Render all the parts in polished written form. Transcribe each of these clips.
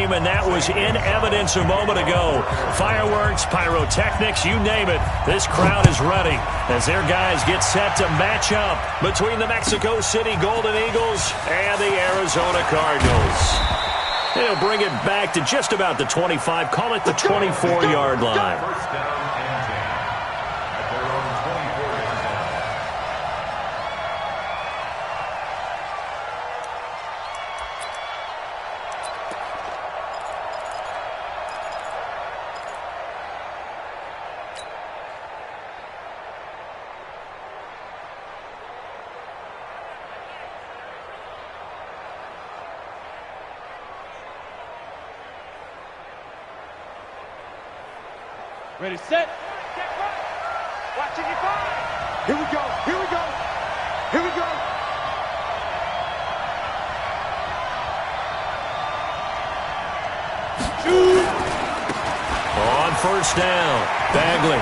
game, and that was in evidence a moment ago. Fireworks, pyrotechnics, you name it. This crowd is ready as their guys get set to match up between the Mexico City Golden Eagles and the Arizona Cardinals. They'll bring it back to just about the 25, call it the 24-yard line. Ready, set. Get right. Watching you fire. Here we go. Here we go. Here we go. Shoot. On first down, Bagley.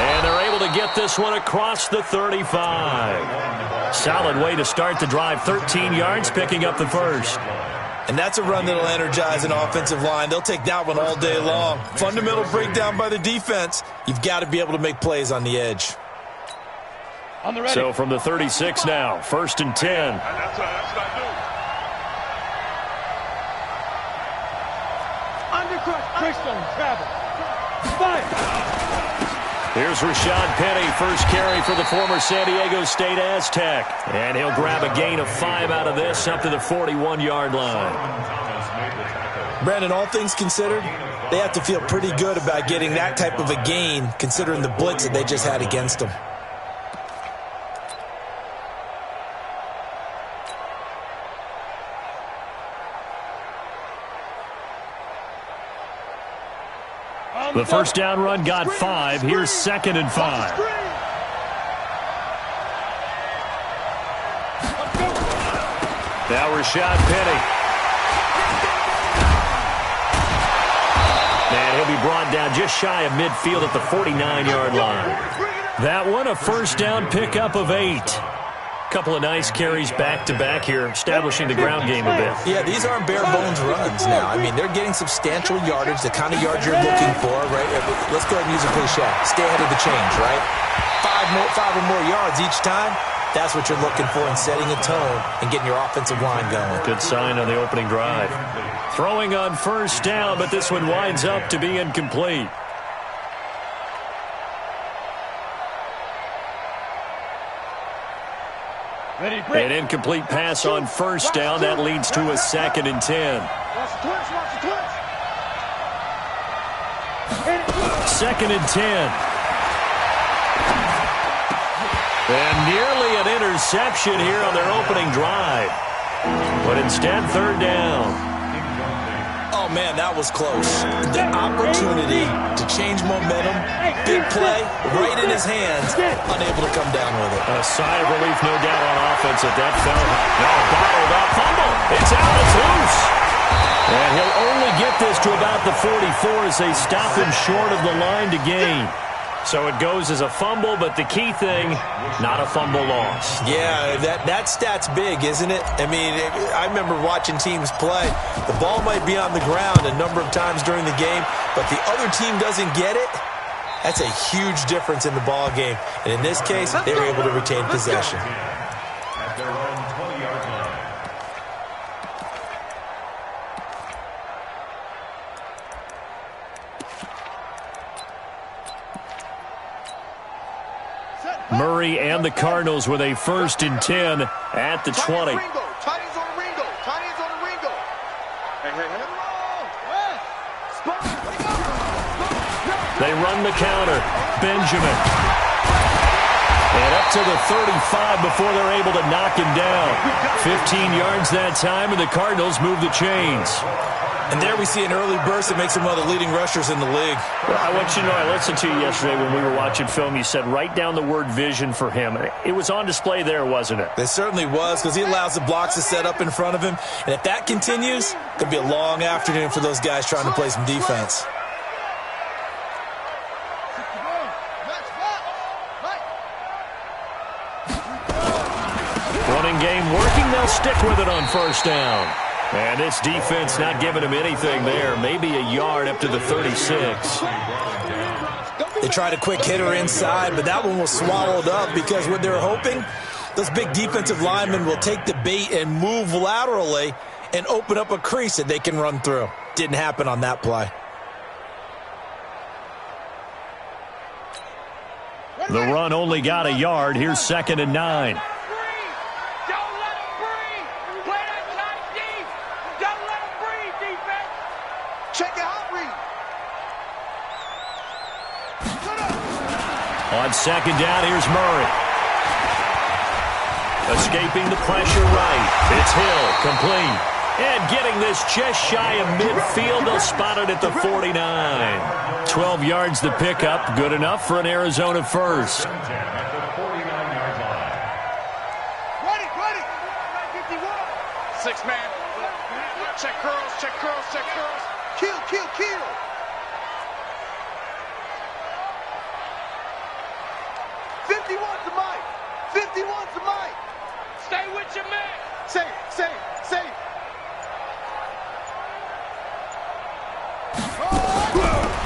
And they're able to get this one across the 35. Solid way to start the drive. 13 yards, picking up the first. And that's a run that'll energize an offensive line. They'll take that one all day long. Fundamental breakdown by the defense. You've got to be able to make plays on the edge. On the ready. So from the 36 now, 1st and 10. That's what I do. Undercut. Christian, travel. Fire. Here's Rashad Penny, first carry for the former San Diego State Aztec. And he'll grab a gain of 5 out of this up to the 41-yard line. Brandon, all things considered, they have to feel pretty good about getting that type of a gain considering the blitz that they just had against them. The first down run got 5. Here's 2nd and 5. Now Rashad Penny. And he'll be brought down just shy of midfield at the 49-yard line. That one, a first down pickup of 8. Couple of nice carries back-to-back here, establishing the ground game a bit. Yeah, these aren't bare-bones runs now. I mean, they're getting substantial yardage, the kind of yards you're looking for, right? Let's go ahead and use a cliche. Stay ahead of the change, right? 5 or more yards each time. That's what you're looking for in setting a tone and getting your offensive line going. Good sign on the opening drive. Throwing on first down, but this one winds up to be incomplete. An incomplete pass on first down. That leads to a 2nd and 10. 2nd and 10. And nearly an interception here on their opening drive. But instead, 3rd down. Oh, man, that was close. The opportunity to change momentum, big play, right in his hands, unable to come down with it. A sigh of relief, no doubt, on offense at that fell. Now bottled up, fumble. It's out, it's loose. And he'll only get this to about the 44 as they stop him short of the line to gain. So it goes as a fumble, but the key thing, not a fumble loss. Yeah, that stat's big, isn't it? I mean, I remember watching teams play. The ball might be on the ground a number of times during the game, but the other team doesn't get it. That's a huge difference in the ball game. And in this case, they were able to retain possession. At their own 20-yard line. Murray and the Cardinals with a 1st and 10 at the 20. Chinese on Ringo. Chinese on Ringo. They run the counter. Benjamin. And up to the 35 before they're able to knock him down. 15 yards that time, and the Cardinals move the chains. And there we see an early burst that makes him one of the leading rushers in the league. Well, I want you to know, I listened to you yesterday when we were watching film. You said write down the word vision for him. It was on display there, wasn't it? It certainly was, because he allows the blocks to set up in front of him. And if that continues, it could be a long afternoon for those guys trying to play some defense. Running game working. They'll stick with it on first down. And this defense not giving him anything there. Maybe a yard up to the 36. They tried a quick hitter inside, but that one was swallowed up because what they're hoping, those big defensive linemen will take the bait and move laterally and open up a crease that they can run through. Didn't happen on that play. The run only got a yard. Here's 2nd and 9. On 2nd down, here's Murray. Escaping the pressure right. It's Hill, complete. And getting this just shy of midfield. They'll spot it at the 49. 12 yards to pick up. Good enough for an Arizona first. Ready. Six man. Check curls, check curls, check curls. Kill. 51's the mic. 51's the mic. Stay with your man. Say.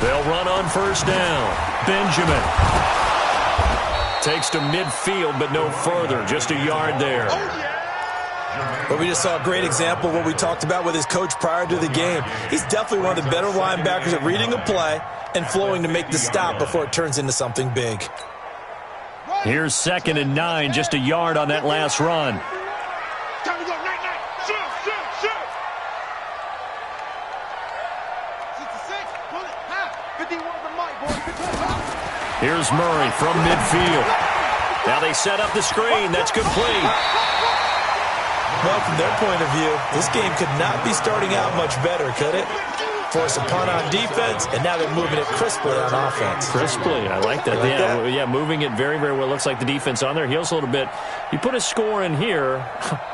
They'll run on first down. Benjamin takes to midfield, but no further. Just a yard there. But we just saw a great example of what we talked about with his coach prior to the game. He's definitely one of the better linebackers at reading a play and flowing to make the stop before it turns into something big. Here's 2nd and 9, just a yard on that last run. Time to go, night. Shoot. 66, pull it, 51's the mic, boy. Here's Murray from midfield. Now they set up the screen. That's complete. Well, from their point of view, this game could not be starting out much better, could it? Force a punt on defense, and now they're moving it crisply on offense. Crisply, I like that. Yeah, moving it very, very well. Looks like the defense on their heels a little bit. You put a score in here,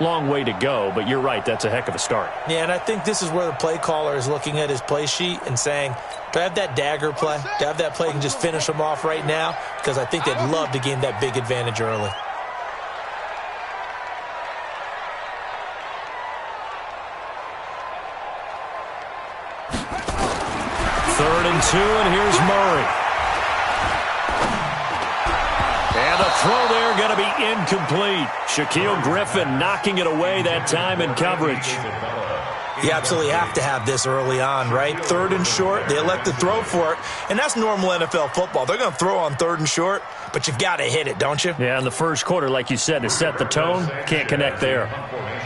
long way to go, but you're right, that's a heck of a start. Yeah, and I think this is where the play caller is looking at his play sheet and saying, do I have that dagger play? Do I have that play and just finish them off right now? Because I think they'd love to gain that big advantage early. Third and 2, and here's Murray. And a throw there going to be incomplete. Shaquille Griffin knocking it away that time in coverage. You absolutely have to have this early on, right? 3rd and short, they elect to throw for it, and that's normal NFL football. They're going to throw on 3rd and short, but you've got to hit it, don't you? Yeah, in the first quarter, like you said, to set the tone, can't connect there.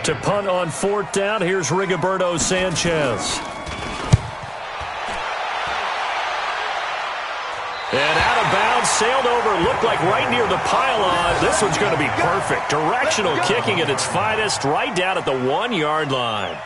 To punt on 4th down, here's Rigoberto Sanchez. And out of bounds, sailed over, looked like right near the pylon. This one's going to be perfect. Directional kicking at its finest, right down at the 1-yard line.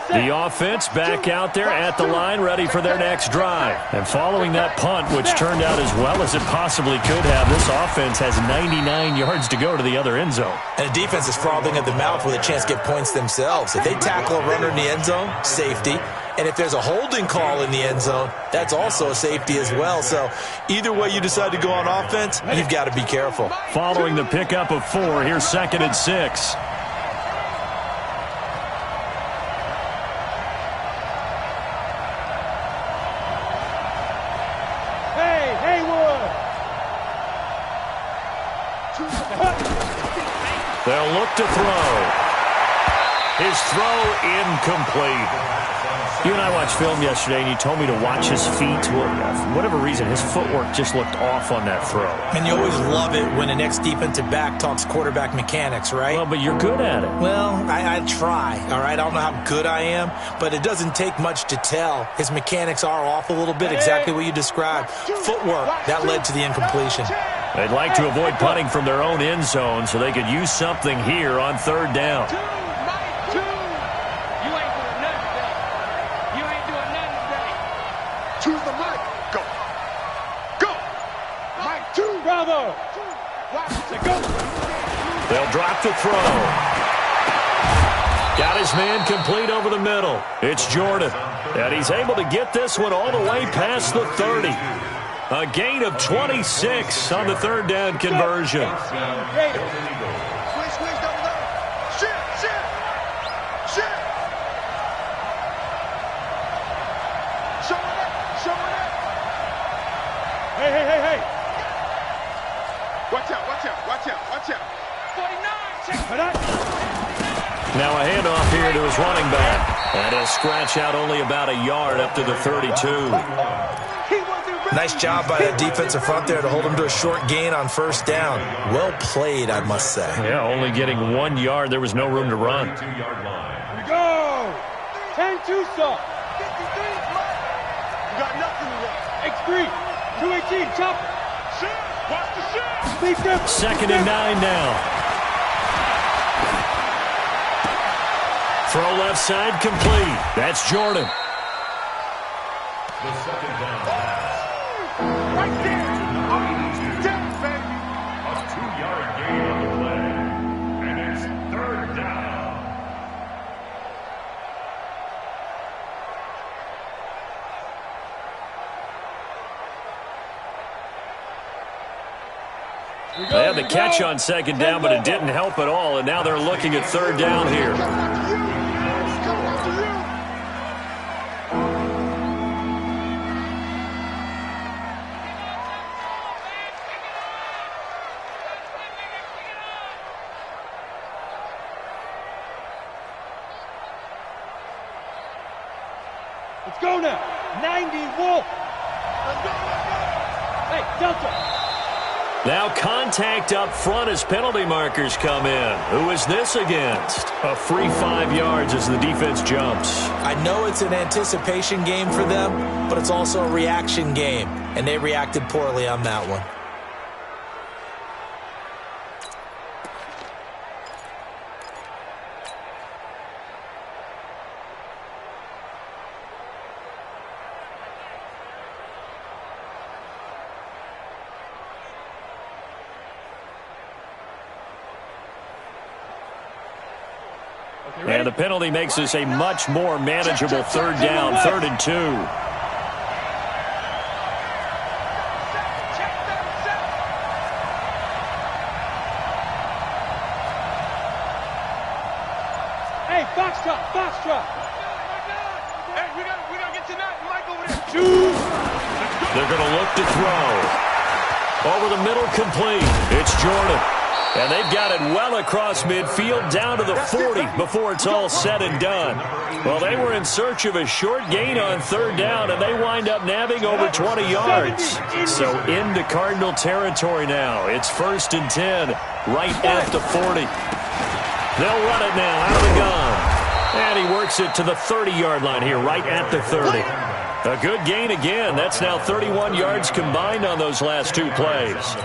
The offense back out there at the line, ready for their next drive. And following that punt, which turned out as well as it possibly could have, this offense has 99 yards to go to the other end zone. And the defense is frothing at the mouth with a chance to get points themselves. If they tackle a runner in the end zone, safety. And if there's a holding call in the end zone, that's also a safety as well. So either way you decide to go on offense, you've got to be careful. Following the pickup of 4, here's 2nd and 6. They'll look to throw. His throw incomplete. You and I watched film yesterday, and you told me to watch his feet. For whatever reason, his footwork just looked off on that throw. And you always love it when an ex-defensive back talks quarterback mechanics, right? Well, but you're good at it. Well, I try, all right? I don't know how good I am, but it doesn't take much to tell. His mechanics are off a little bit, exactly what you described. Footwork, that led to the incompletion. They'd like to avoid punting from their own end zone so they could use something here on 3rd down. They'll drop the throw. Got his man complete over the middle. It's Jordan. And he's able to get this one all the way past the 30. A gain of 26 on the third down conversion. Hey. Watch out. 49, check for that. Now a handoff here to his running back. And he'll scratch out only about a yard up to the 32. Nice job by that defensive front there to hold him to a short gain on first down. Well played, I must say. Yeah, only getting 1 yard. There was no room to run. Here we go. 10-2 stop. 53. You got nothing to run. X3. 218. Chopper. Watch the shot. Second and 9 now. Throw left side complete. That's Jordan. The second down pass. Right there. Down, baby. A 2-yard gain on the play. And it's third down. They had the catch on second down, but it didn't help at all, and now they're looking at third down here. Let's go now. 90 Wolf. Let's go. Hey, Delta. Now contact up front as penalty markers come in. Who is this against? A free 5 yards as the defense jumps. I know it's an anticipation game for them, but it's also a reaction game, and they reacted poorly on that one. And the penalty makes this a much more manageable third down, 3rd and 2. Hey, Foxtrot. Hey, we gotta get to that. Mike over there. They're going to look to throw. Over the middle, complete. It's Jordan. And they've got it well across midfield down to the 40 before it's all said and done. Well, they were in search of a short gain on third down, and they wind up nabbing over 20 yards. So into Cardinal territory now. It's 1st and 10, right at the 40. They'll run it now out of the gun. And he works it to the 30-yard line here, right at the 30. A good gain again. That's now 31 yards combined on those last 2 plays.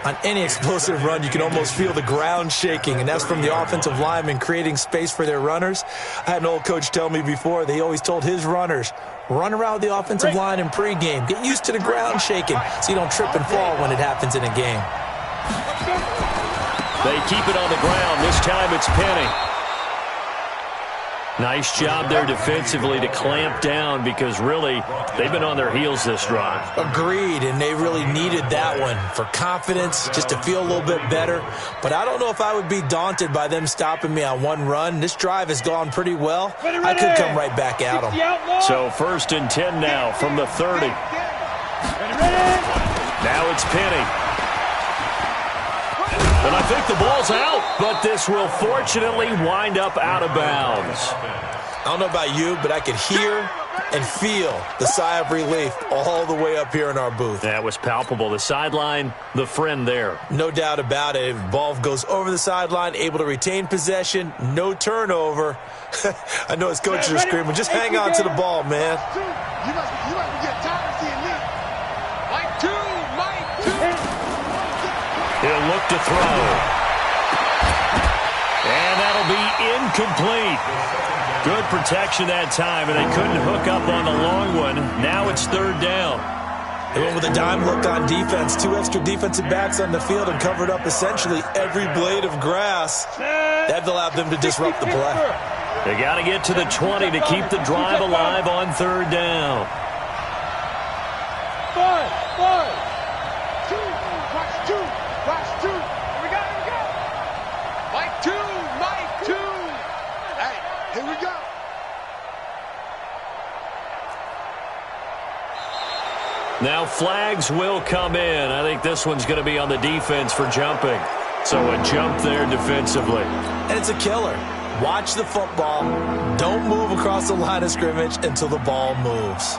On any explosive run, you can almost feel the ground shaking, and that's from the offensive linemen creating space for their runners. I had an old coach tell me before, they always told his runners, run around the offensive line in pregame. Get used to the ground shaking so you don't trip and fall when it happens in a game. They keep it on the ground. This time it's Penny. Nice job there defensively to clamp down because really they've been on their heels this drive. Agreed, and they really needed that one for confidence, just to feel a little bit better. But I don't know if I would be daunted by them stopping me on one run. This drive has gone pretty well. I could come right back at them. So 1st and 10 now from the 30. Now it's Penny. And I think the ball's out, but this will fortunately wind up out of bounds. I don't know about you, but I could hear and feel the sigh of relief all the way up here in our booth. That was palpable. The sideline, the friend there. No doubt about it. If ball goes over the sideline, able to retain possession, no turnover. I know his coaches are screaming, just hang on to the ball, man. You must be getting tired of seeing me. Mike 2. He'll look to throw. And that'll be incomplete. Good protection that time, and they couldn't hook up on the long one. Now it's 3rd down. They went with a dime look on defense. 2 extra defensive backs on the field and covered up essentially every blade of grass. That allowed them to disrupt the play. They got to get to the 20 to keep the drive alive on 3rd down. 5. 5. 2. Watch 2. Watch 2. Here we go. Here we go. Mike 2. Mike 2. Hey, here we go. Now flags will come in. I think this one's going to be on the defense for jumping. So a jump there defensively. And it's a killer. Watch the football. Don't move across the line of scrimmage until the ball moves.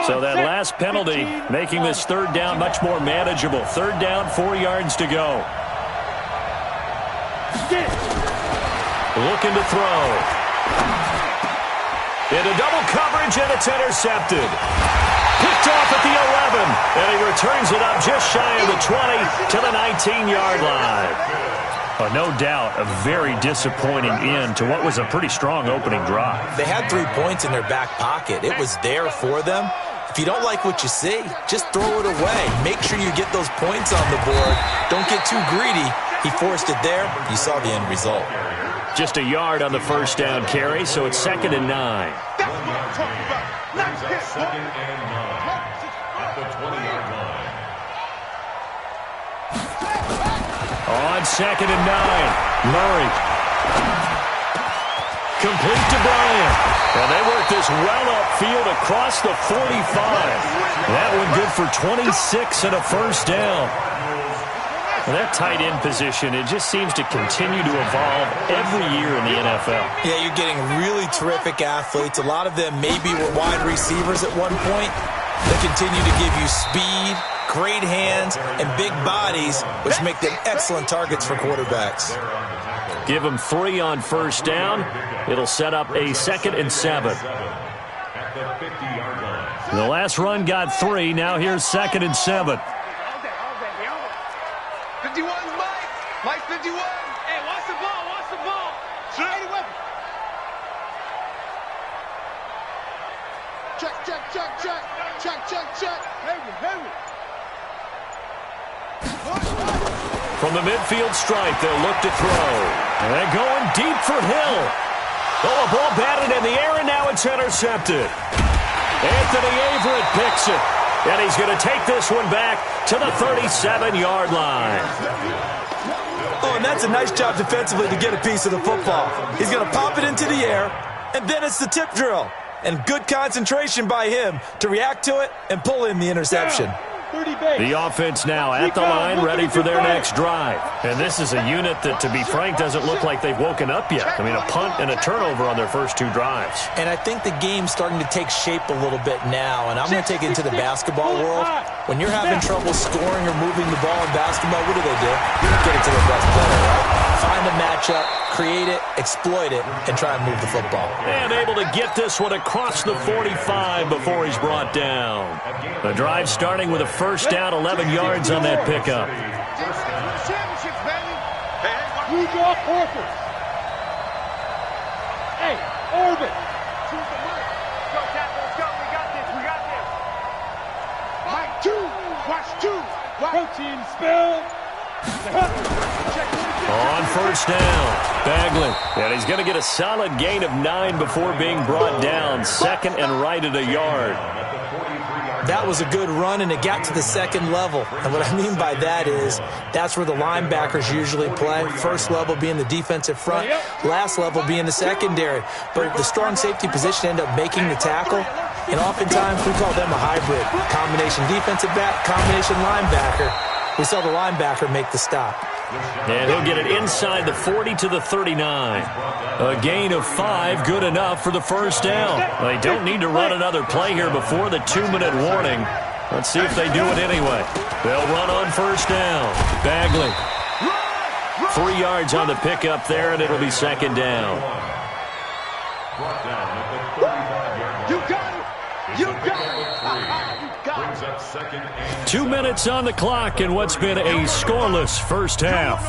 So that last penalty making this third down much more manageable. Third down, 4 yards to go. Looking to throw. Into double coverage, and it's intercepted. Picked off at the 11, and he returns it up just shy of the 20 to the 19-yard line. Oh, no doubt a very disappointing end to what was a pretty strong opening drive. They had 3 points in their back pocket. It was there for them. If you don't like what you see, just throw it away. Make sure you get those points on the board. Don't get too greedy. He forced it there. You saw the end result. Just a yard on the first down carry, so it's 2nd and 9. That's what I'm talking about. Nice hit. 2nd and 9 at the 20-yard line. On 2nd and 9, Murray. Complete to Bryant. And they work this well upfield across the 45. That one good for 26 and a first down. And that tight end position, it just seems to continue to evolve every year in the NFL. Yeah, you're getting really terrific athletes. A lot of them maybe were wide receivers at one point. They continue to give you speed, great hands, and big bodies, which make them excellent targets for quarterbacks. Give them 3 on first down. It'll set up a 2nd and 7. At the 50-yard line. The last run got 3. Now here's 2nd and 7. 51, Mike. Mike 51. Hey, watch the ball. Watch the ball. Straight away. Check, check, check, check. Check, check, check. Heavy. From the midfield stripe, they'll look to throw. And they're going deep for Hill. Oh, a ball batted in the air, and now it's intercepted. Anthony Averett picks it. And he's going to take this one back to the 37-yard line. Oh, and that's a nice job defensively to get a piece of the football. He's going to pop it into the air, and then it's the tip drill. And good concentration by him to react to it and pull in the interception. The offense now at the line, ready for their next drive. And this is a unit that, to be frank, doesn't look like they've woken up yet. I mean, a punt and a turnover on their first 2 drives. And I think the game's starting to take shape a little bit now. And I'm going to take it into the basketball world. When you're having trouble scoring or moving the ball in basketball, what do? Get it to the best player, right? Find a matchup, create it, exploit it, and try and move the football. And able to get this one across the 45 before he's brought down. The drive starting with a first down, 11 yards on that pickup. Championships, baby. Hey, who's your Orphan? Hey, Orbit. Choose the mic. Go, Captain. Let's go. We got this. Mike 2. Watch 2. Protein spill. On first down, Bagley. And he's going to get a solid gain of 9 before being brought down. 2nd and right at a yard. That was a good run, and it got to the 2nd level. And what I mean by that is that's where the linebackers usually play. First level being the defensive front, last level being the secondary. But the strong safety position ended up making the tackle, and oftentimes we call them a hybrid. Combination defensive back, combination linebacker. We saw the linebacker make the stop. And he'll get it inside the 40 to the 39. A gain of 5, good enough for the first down. They don't need to run another play here before the 2-minute warning. Let's see if they do it anyway. They'll run on first down. Bagley. 3 yards on the pickup there, and it'll be 2nd down. Brought down at the 35-yard line. You got it. You got it. Brings up 2nd and 2 minutes on the clock in what's been a scoreless first half.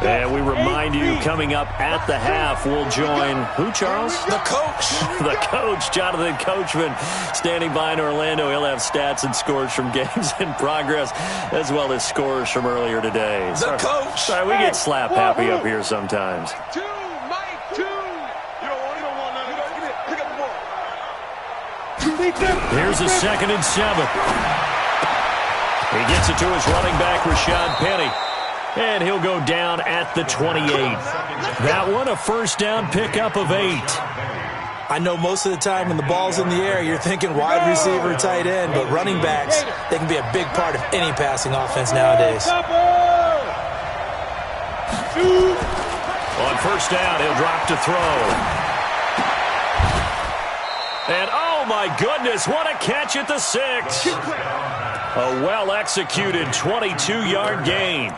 And we remind you, coming up at the half, we'll join who, Charles? The coach. The coach, Jonathan Coachman, standing by in Orlando. He'll have stats and scores from games in progress, as well as scores from earlier today. The coach. Sorry, we get slap happy up here sometimes. Mike 2. You don't want none. Here's a 2nd and 7. He gets it to his running back, Rashad Penny. And he'll go down at the 28. That one, a first down pickup of 8. I know most of the time when the ball's in the air, you're thinking wide receiver, tight end, but running backs, they can be a big part of any passing offense nowadays. On first down, he'll drop to throw. And, oh, my goodness, what a catch at the 6. A well-executed 22-yard gain.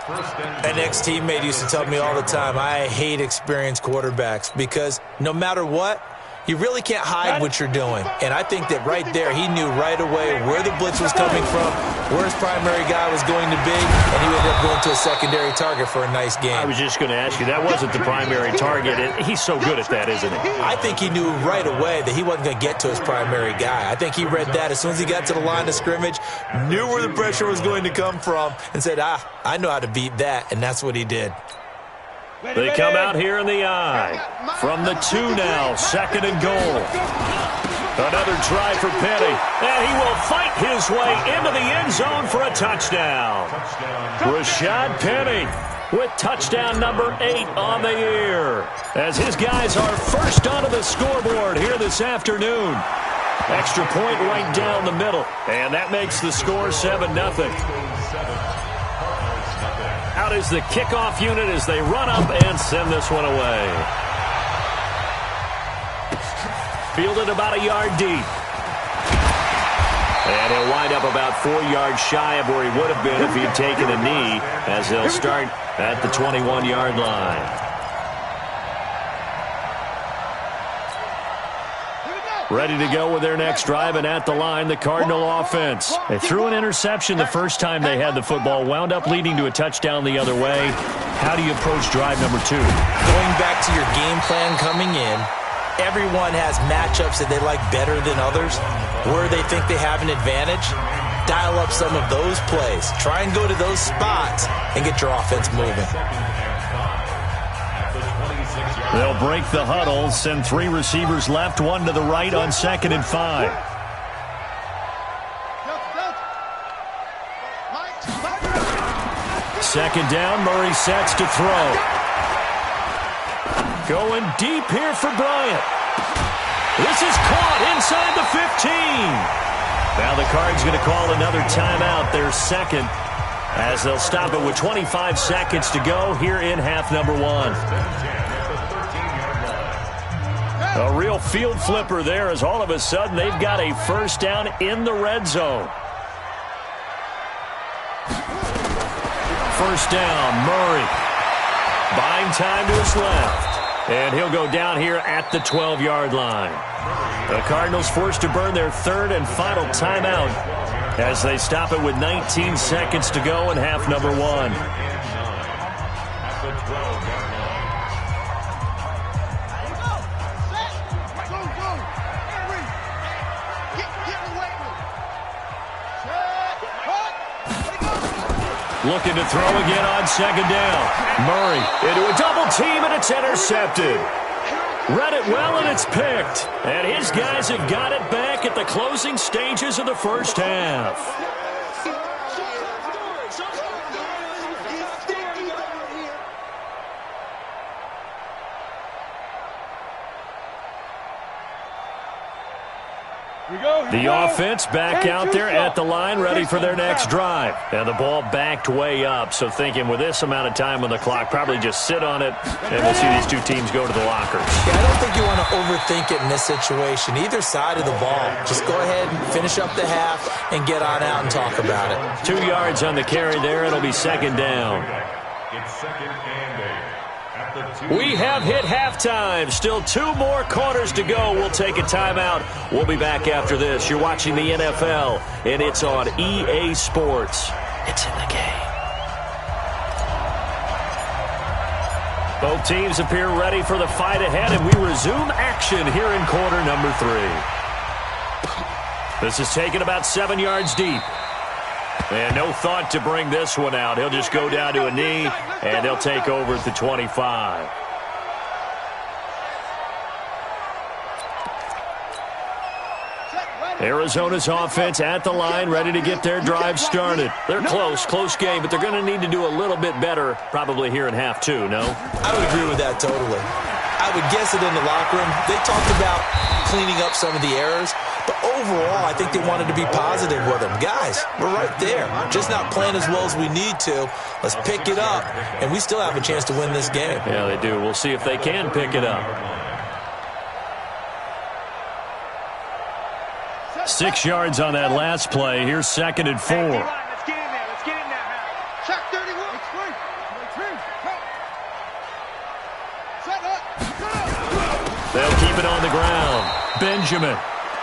An ex-teammate used to tell me all the time, I hate experienced quarterbacks because no matter what, you really can't hide what you're doing. And I think that right there, he knew right away where the blitz was coming from, where his primary guy was going to be, and he ended up going to a secondary target for a nice game. I was just going to ask you, that wasn't the primary target. He's so good at that, isn't he? I think he knew right away that he wasn't going to get to his primary guy. I think he read that as soon as he got to the line of scrimmage, knew where the pressure was going to come from, and said, I know how to beat that, and that's what he did. They come out here in the eye. From the 2 now, 2nd and goal. Another try for Penny. And he will fight his way into the end zone for a touchdown. Rashad Penny with touchdown number 8 on the year. As his guys are first onto the scoreboard here this afternoon. Extra point right down the middle. And that makes the score 7-0. Out is the kickoff unit as they run up and send this one away. Fielded about a yard deep. And he'll wind up about 4 yards shy of where he would have been if he'd taken a knee, as they'll start at the 21-yard line. Ready to go with their next drive, and at the line, the Cardinal offense. They threw an interception the first time they had the football, wound up leading to a touchdown the other way. How do you approach drive number 2? Going back to your game plan coming in, everyone has matchups that they like better than others, where they think they have an advantage. Dial up some of those plays. Try and go to those spots and get your offense moving. They'll break the huddle, send 3 receivers left, 1 to the right on 2nd and 5. Second down, Murray sets to throw. Going deep here for Bryant. This is caught inside the 15. Now the Cards going to call another timeout, their second, as they'll stop it with 25 seconds to go here in half number 1. A real field flipper there, as all of a sudden they've got a first down in the red zone. First down, Murray. Buying time to his left. And he'll go down here at the 12-yard line. The Cardinals forced to burn their 3rd and final timeout as they stop it with 19 seconds to go in half number 1. Looking to throw again on 2nd down. Murray into a double team, and it's intercepted. Read it well, and it's picked. And his guys have got it back at the closing stages of the first half. The offense back out there at the line, ready for their next drive. And the ball backed way up, so thinking with this amount of time on the clock, probably just sit on it, and we'll see these 2 teams go to the lockers. Yeah, I don't think you want to overthink it in this situation. Either side of the ball, just go ahead and finish up the half and get on out and talk about it. 2 yards on the carry there. It'll be 2nd down. It's 2nd and 8. We have hit halftime. Still 2 more quarters to go. We'll take a timeout. We'll be back after this. You're watching the NFL, and it's on EA Sports. It's in the game. Both teams appear ready for the fight ahead, and we resume action here in quarter number 3. This is taken about 7 yards deep. And no thought to bring this one out. He'll just go down to a knee, and they'll take over at the 25. Arizona's offense at the line, ready to get their drive started. They're close game, but they're going to need to do a little bit better probably here in half two, no? I would agree with that totally. I would guess it in the locker room. They talked about cleaning up some of the errors, but overall, I think they wanted to be positive with them. Guys, we're right there. Just not playing as well as we need to. Let's pick it up, and we still have a chance to win this game. Yeah, they do. We'll see if they can pick it up. 6 yards on that last play. Here's 2nd and 4. Let's get in there. Let's get in there. Check 31. It's free. They'll keep it on the ground. Benjamin.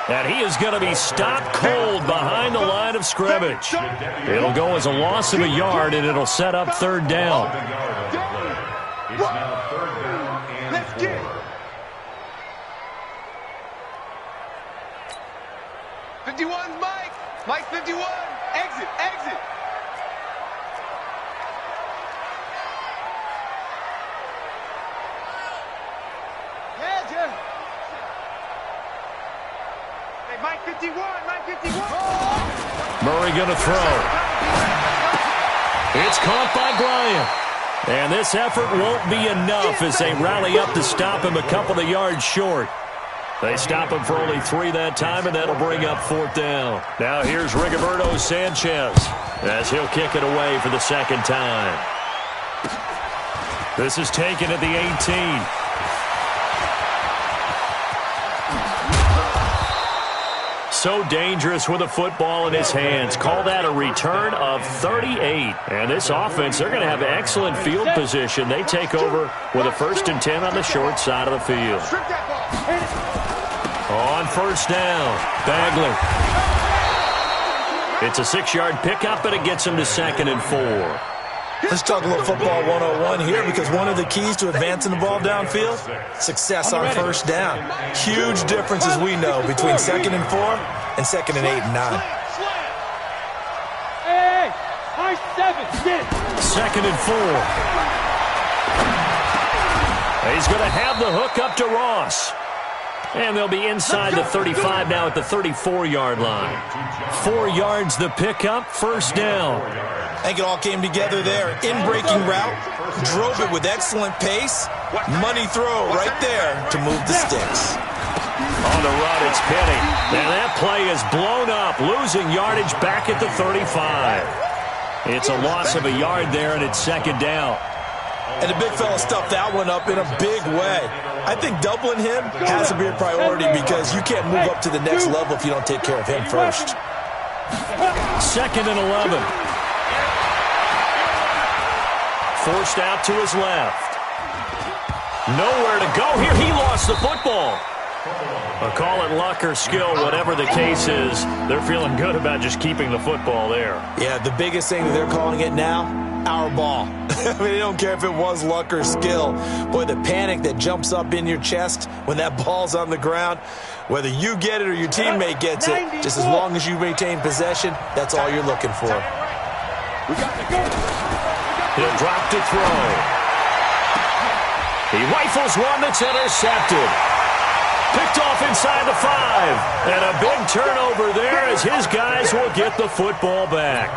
And he is going to be stopped cold behind the line of scrimmage. It'll go as a loss of a yard, and it'll set up 3rd down. It's now 3rd down and Let's get it. 51's Mike. Mike 51. Exit. Yeah, Jeff. Hey, Mike 51. Murray going to throw. It's caught by Bryant. And this effort won't be enough as they rally up to stop him a couple of yards short. They stop him for only 3 that time, and that'll bring up 4th down. Now here's Rigoberto Sanchez as he'll kick it away for the 2nd time. This is taken at the 18. So dangerous with a football in his hands. Call that a return of 38. And this offense, they're going to have excellent field position. They take over with a 1st and 10 on the short side of the field. On 1st down, Bagley. It's a 6-yard pickup, and it gets him to 2nd and 4. Let's talk a little football 101 here, because one of the keys to advancing the ball downfield, success on 1st down. Huge difference, as we know, between 2nd and 4 and 2nd and 8 and 9. Hey, high 7. Get it. 2nd and 4. He's going to have the hook up to Ross. And they'll be inside the 35 now at the 34-yard line. 4 yards the pickup, 1st down. I think it all came together there. In-breaking route, drove it with excellent pace. Money throw right there to move the sticks. On the run, it's Penny. And that play is blown up, losing yardage back at the 35. It's a loss of a yard there, and it's 2nd down. And the big fella stuffed that one up in a big way. I think doubling him has to be a priority, because you can't move up to the next level if you don't take care of him first. 2nd and 11. Forced out to his left. Nowhere to go here. He lost the football. Call it luck or skill, whatever the case is. They're feeling good about just keeping the football there. Yeah, the biggest thing that they're calling it now, our ball. I mean, they don't care if it was luck or skill. Boy, the panic that jumps up in your chest when that ball's on the ground, whether you get it or your teammate gets it, just as long as you maintain possession, that's all you're looking for. He'll drop to throw. He rifles one that's intercepted. Picked off inside the 5. And a big turnover there as his guys will get the football back.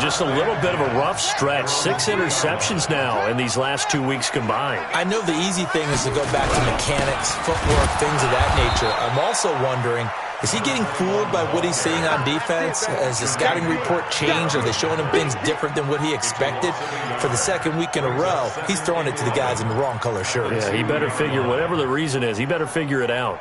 Just a little bit of a rough stretch. 6 interceptions now in these last 2 weeks combined. I know the easy thing is to go back to mechanics, footwork, things of that nature. I'm also wondering, is he getting fooled by what he's seeing on defense? Has the scouting report changed? Are they showing him things different than what he expected? For the 2nd week in a row, he's throwing it to the guys in the wrong color shirts. Yeah, he better figure, whatever the reason is, he better figure it out.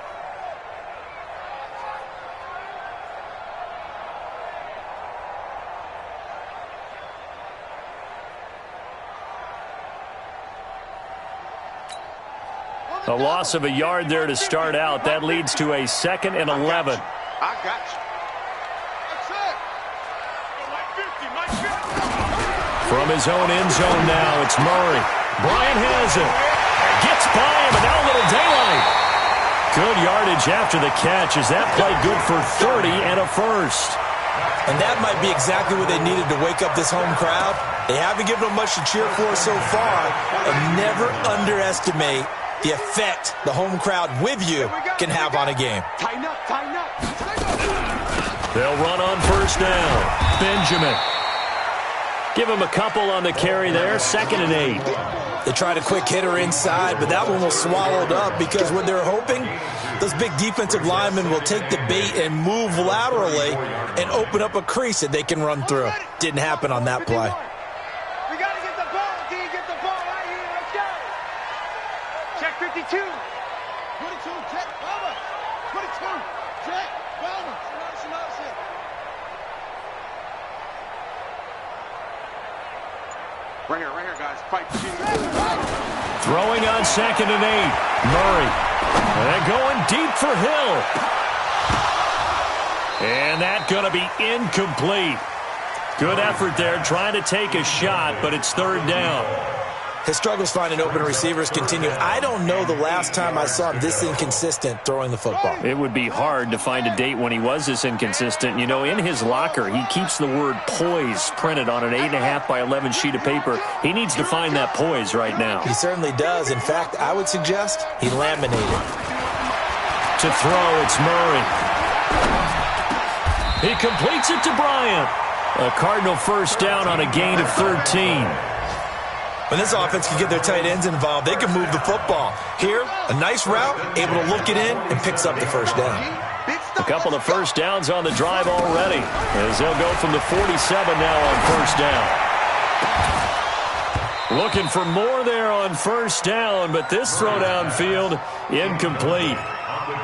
A loss of a yard there to start out. That leads to a 2nd and 11. I got you. That's it. From his own end zone now, it's Murray. Bryant has it. Gets by him, and now a little daylight. Good yardage after the catch. Is that play good for 30 and a 1st? And that might be exactly what they needed to wake up this home crowd. They haven't given them much to cheer for so far. And never underestimate the effect the home crowd with you can have on a game. Tighten up, tighten up, tighten up. They'll run on first down. Benjamin. Give him a couple on the carry there. 2nd and 8. They tried a quick hitter inside, but that one was swallowed up because what they're hoping, those big defensive linemen will take the bait and move laterally and open up a crease that they can run through. Didn't happen on that play. We got to get the ball, D. Get the ball right here. Let's go. Check 52. 22, check. Bama. 22, check. Bama. Right here, guys. Fight. Throwing on 2nd and 8. Murray. And going deep for Hill. And that's going to be incomplete. Good effort there, trying to take a shot, but it's 3rd down. His struggles finding open receivers continue. I don't know the last time I saw him this inconsistent throwing the football. It would be hard to find a date when he was this inconsistent. You know, in his locker, he keeps the word poise printed on an 8.5 by 11 sheet of paper. He needs to find that poise right now. He certainly does. In fact, I would suggest he laminated. To throw, it's Murray. He completes it to Bryant. A Cardinal first down on a gain of 13. When this offense can get their tight ends involved, they can move the football. Here, a nice route, able to look it in, and picks up the first down. A couple of first downs on the drive already, as they'll go from the 47 now on first down. Looking for more there on first down, but this throw downfield, incomplete.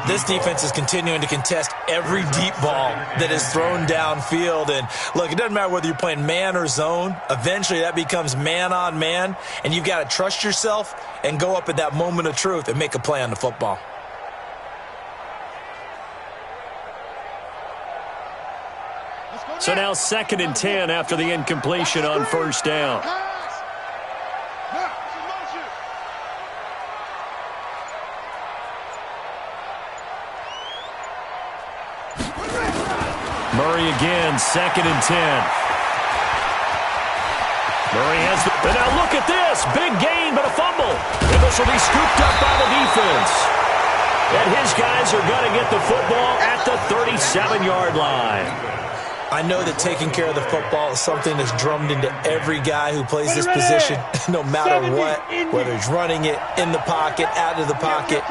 This defense is continuing to contest every deep ball that is thrown downfield. And, look, it doesn't matter whether you're playing man or zone. Eventually, that becomes man on man, and you've got to trust yourself and go up at that moment of truth and make a play on the football. So now 2nd and 10 after the incompletion on first down. Murray again, 2nd and 10. Murray has the... And now look at this. Big gain, but a fumble. And this will be scooped up by the defense. And his guys are going to get the football at the 37-yard line. I know that taking care of the football is something that's drummed into every guy who plays this position, no matter what, whether he's running it, in the pocket, out of the pocket.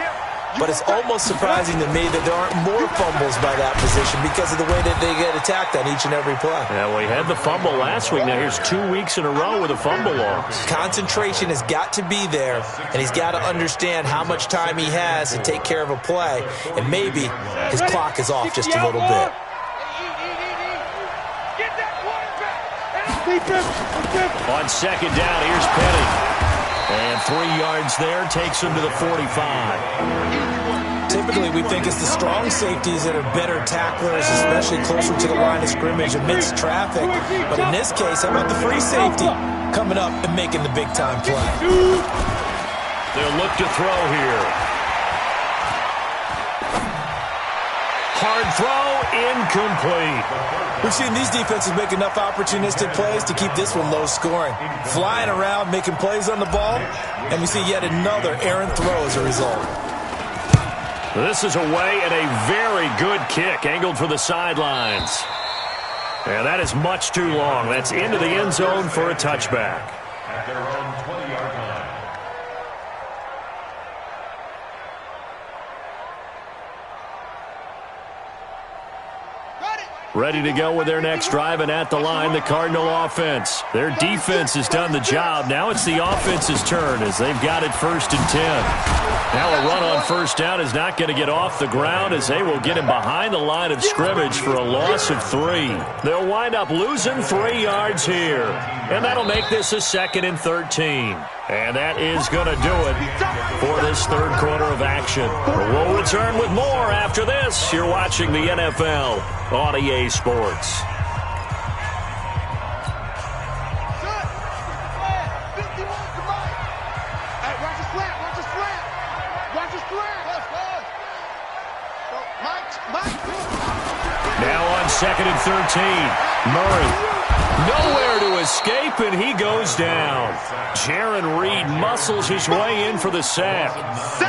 But it's almost surprising to me that there aren't more fumbles by that position because of the way that they get attacked on each and every play. Yeah, well, he had the fumble last week. Now here's 2 weeks in a row with a fumble loss. Concentration has got to be there, and he's got to understand how much time he has to take care of a play, and maybe his clock is off just a little bit. On 2nd down, here's Penny. And 3 yards there, takes him to the 45. Typically, we think it's the strong safeties that are better tacklers, especially closer to the line of scrimmage amidst traffic. But in this case, how about the free safety coming up and making the big-time play? They'll look to throw here. Hard throw, incomplete. We've seen these defenses make enough opportunistic plays to keep this one low scoring. Flying around, making plays on the ball, and we see yet another errant throw as a result. This is away and a very good kick, angled for the sidelines. And that is much too long. That's into the end zone for a touchback. At their own 20-yard line. Ready to go with their next drive, and at the line, the Cardinal offense. Their defense has done the job. Now it's the offense's turn as they've got it 1st and 10. Now a run on first down is not going to get off the ground as they will get him behind the line of scrimmage for a loss of 3. They'll wind up losing 3 yards here, and that'll make this a 2nd and 13. And that is going to do it for this third quarter of action. We'll return with more after this. You're watching the NFL on EA Sports. Now on on 2nd and 13. Murray. Nowhere to escape, and he goes down. Jaron Reed muscles his way in for the sack.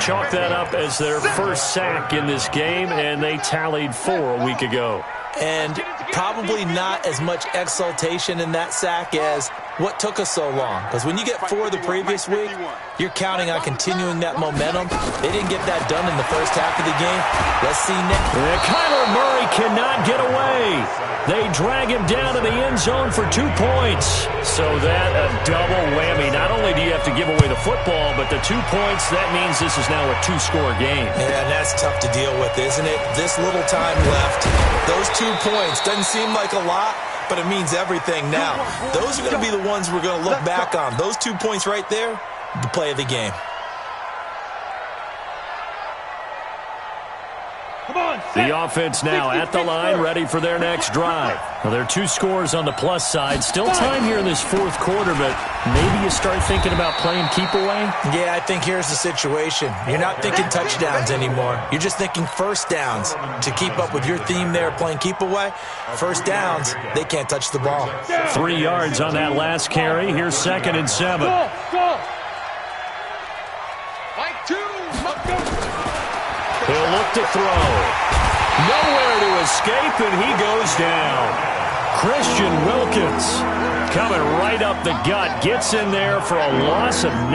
Chalk that up as their first sack in this game, and they tallied 4 a week ago. And probably not as much exultation in that sack as what took us so long. Because when you get 4 the previous week, you're counting on continuing that momentum. They didn't get that done in the first half of the game. Let's see next. Kyler Murray cannot get away. They drag him down to the end zone for 2 points. So that a double whammy. Not only do you have to give away the football, but the 2 points, that means this is now a 2-score game. Yeah, and that's tough to deal with, isn't it? This little time left. Those 2 points doesn't seem like a lot, but it means everything now. Those are going to be the ones we're going to look back on. Those 2 points right there, the play of the game. The offense now at the line, ready for their next drive. Well, there are 2 scores on the plus side. Still time here in this 4th quarter, but maybe you start thinking about playing keep away? Yeah, I think here's the situation. You're not thinking touchdowns anymore. You're just thinking first downs. To keep up with your theme there, playing keep away, first downs, they can't touch the ball. 3 yards on that last carry. Here's 2nd and 7. He'll look to throw. Nowhere to escape, and he goes down. Christian Wilkins coming right up the gut. Gets in there for a loss of 9.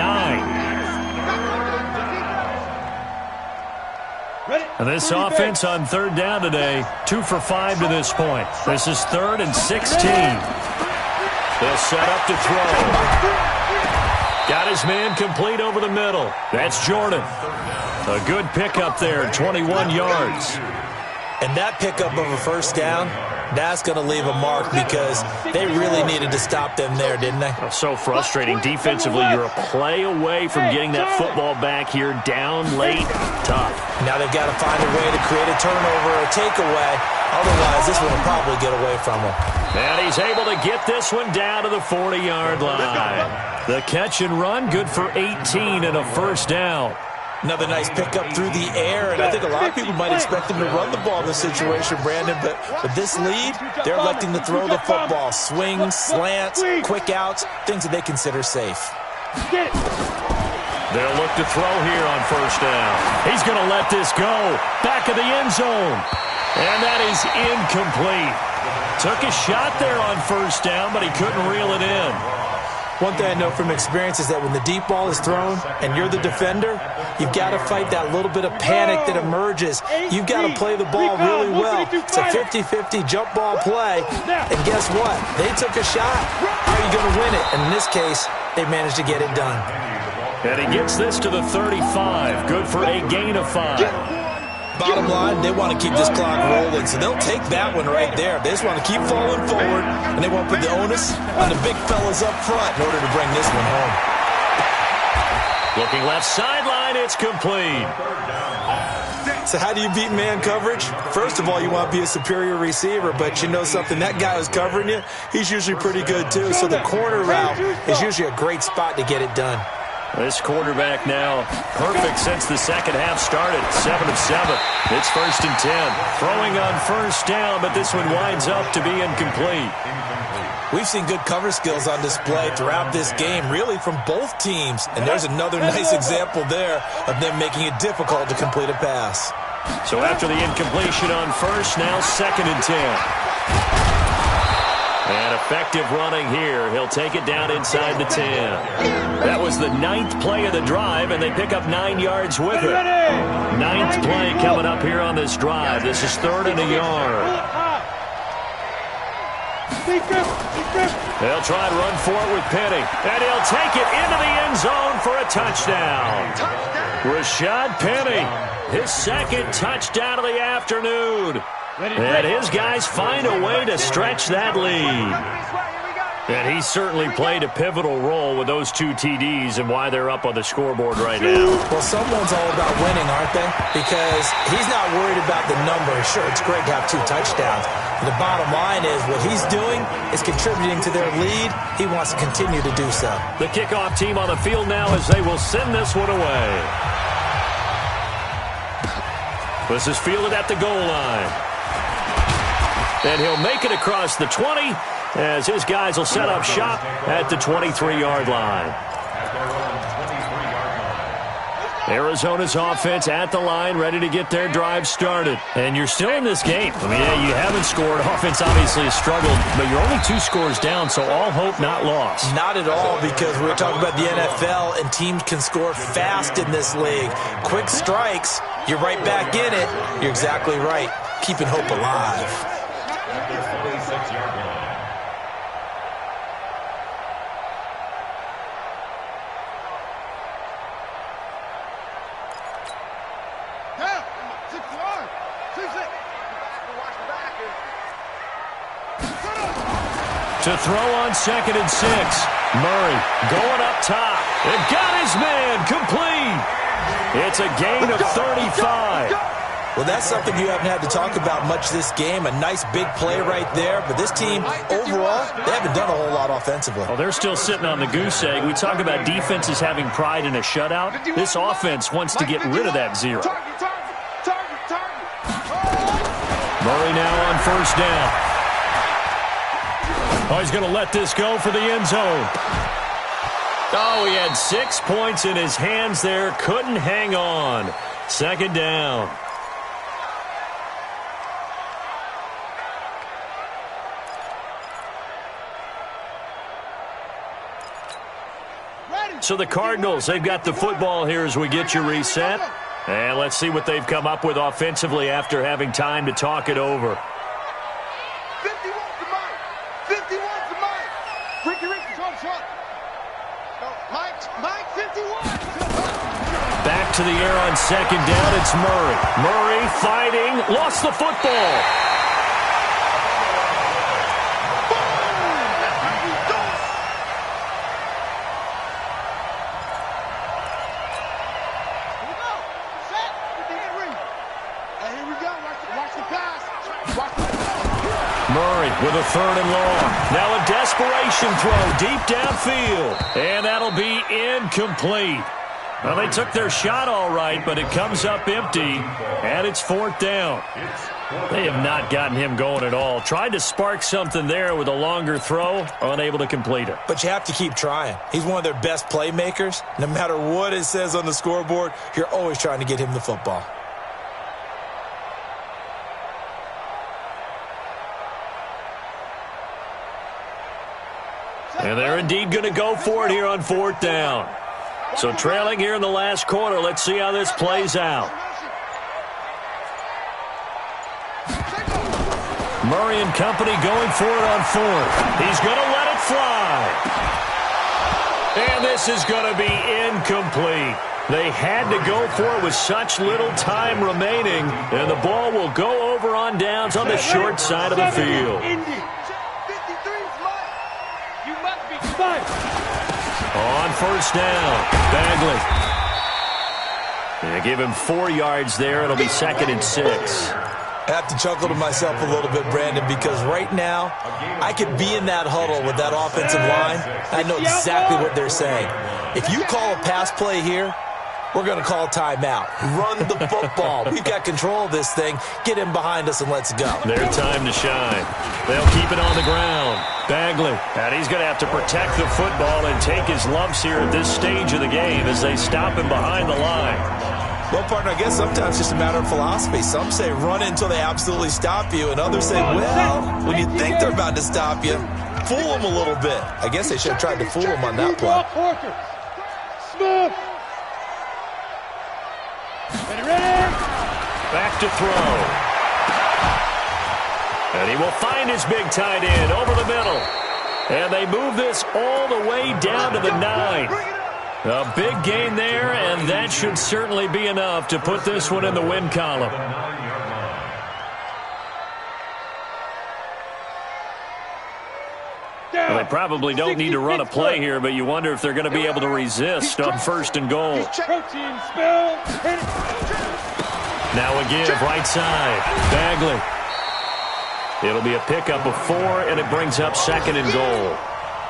And this offense on 3rd down today, 2 for 5 to this point. This is 3rd and 16. They'll set up to throw. Got his man complete over the middle. That's Jordan. A good pickup there, 21 yards. And that pickup of a first down, that's going to leave a mark because they really needed to stop them there, didn't they? So frustrating. Defensively, you're a play away from getting that football back here, down late, tough. Now they've got to find a way to create a turnover or a takeaway. Otherwise, this one will probably get away from them. And he's able to get this one down to the 40-yard line. The catch and run, good for 18 and a first down. Another nice pickup through the air, and I think a lot of people might expect them to run the ball in this situation, Brandon, but with this lead, they're electing to throw the football. Swings, slants, quick outs, things that they consider safe. They'll look to throw here on first down. He's going to let this go. Back of the end zone. And that is incomplete. Took a shot there on first down, but he couldn't reel it in. One thing I know from experience is that when the deep ball is thrown and you're the defender, you've got to fight that little bit of panic that emerges. You've got to play the ball really well. It's a 50-50 jump ball play. And guess what? They took a shot. How are you going to win it? And in this case, they managed to get it done. And he gets this to the 35. Good for a gain of 5. Bottom line, they want to keep this clock rolling, so they'll take that one right there. They just want to keep falling forward, and they won't put the onus on the big fellas up front in order to bring this one home. Looking left sideline, it's complete. So how do you beat man coverage? First of all, you want to be a superior receiver, but you know something, that guy who's covering you, he's usually pretty good too. So the corner route is usually a great spot to get it done. This quarterback now perfect since the second half started. 7 of 7. It's 1st and 10. Throwing on first down, but this one winds up to be incomplete. We've seen good cover skills on display throughout this game, really from both teams. And there's another nice example there of them making it difficult to complete a pass. So after the incompletion on first, now 2nd and 10. And effective running here. He'll take it down inside the 10. That was the 9th play of the drive, and they pick up 9 yards with it. 9th play coming up here on this drive. This is 3rd and a yard. They'll try and run for it with Penny. And he'll take it into the end zone for a touchdown. Rashad Penny, his 2nd touchdown of the afternoon. And his guys find a way to stretch that lead. And he certainly played a pivotal role with those 2 TDs and why they're up on the scoreboard right now. Well, someone's all about winning, aren't they? Because he's not worried about the number. Sure, it's great to have 2 touchdowns. But the bottom line is what he's doing is contributing to their lead. He wants to continue to do so. The kickoff team on the field now as they will send this one away. This is fielded at the goal line. And he'll make it across the 20 as his guys will set up shop at the 23-yard line. Arizona's offense at the line, ready to get their drive started. And you're still in this game. I mean, yeah, you haven't scored. Offense obviously has struggled, but you're only 2 scores down, so all hope not lost. Not at all, because we're talking about the NFL, and teams can score fast in this league. Quick strikes, you're right back in it. You're exactly right. Keeping hope alive. To throw on 2nd and 6. Murray going up top. And got his man complete. It's a gain of 35. Well, that's something you haven't had to talk about much this game. A nice big play right there. But this team, overall, they haven't done a whole lot offensively. Well, they're still sitting on the goose egg. We talk about defenses having pride in a shutout. This offense wants to get rid of that 0. Murray now on 1st down. Oh, he's going to let this go for the end zone. Oh, he had 6 points in his hands there. Couldn't hang on. 2nd down. So the Cardinals, they've got the football here as we get you reset. And let's see what they've come up with offensively after having time to talk it over. Back to the air on 2nd down. It's Murray. Murray fighting. Lost the football. Murray with a 3rd and long. Now a desperation throw deep downfield. And that'll be incomplete. Well, they took their shot all right, but it comes up empty, and it's 4th down. They have not gotten him going at all. Tried to spark something there with a longer throw, unable to complete it. But you have to keep trying. He's one of their best playmakers. No matter what it says on the scoreboard, you're always trying to get him the football. And they're indeed going to go for it here on 4th down. So trailing here in the last quarter, let's see how this plays out. Murray and company going for it on 4th. He's going to let it fly. And this is going to be incomplete. They had to go for it with such little time remaining, and the ball will go over on downs on the short side of the field. On 1st down, Bagley. They give him 4 yards there. It'll be 2nd and 6. I have to chuckle to myself a little bit, Brandon, because right now I could be in that huddle with that offensive line. I know exactly what they're saying. If you call a pass play here, we're going to call a timeout. Run the football. We've got control of this thing. Get him behind us and let's go. Their time to shine. They'll keep it on the ground. Bagley, and he's going to have to protect the football and take his lumps here at this stage of the game as they stop him behind the line. Well, partner, I guess sometimes it's just a matter of philosophy. Some say run until they absolutely stop you, and others say, well, when you think they're about to stop you, fool them a little bit. I guess they should have tried to fool them on that play. Smith. Back to throw. And he will find his big tight end over the middle. And they move this all the way down to the 9. A big gain there, and that should certainly be enough to put this one in the win column. Well, they probably don't need to run a play here, but you wonder if they're going to be able to resist on 1st and goal. Now again, right side, Bagley. It'll be a pickup of 4, and it brings up 2nd and goal.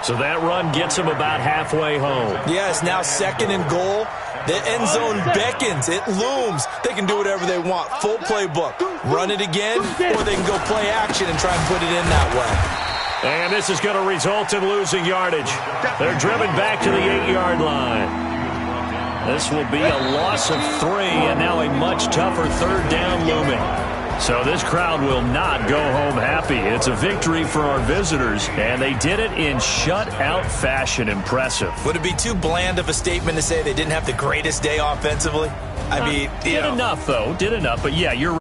So that run gets him about halfway home. Yeah, it's now 2nd and goal. The end zone beckons. It looms. They can do whatever they want. Full playbook. Run it again, or they can go play action and try and put it in that way. And this is going to result in losing yardage. They're driven back to the 8-yard line. This will be a loss of 3, and now a much tougher third down looming. So this crowd will not go home happy. It's a victory for our visitors, and they did it in shutout fashion. Impressive. Would it be too bland of a statement to say they didn't have the greatest day offensively? I mean, did enough, though. Did enough, but yeah, you're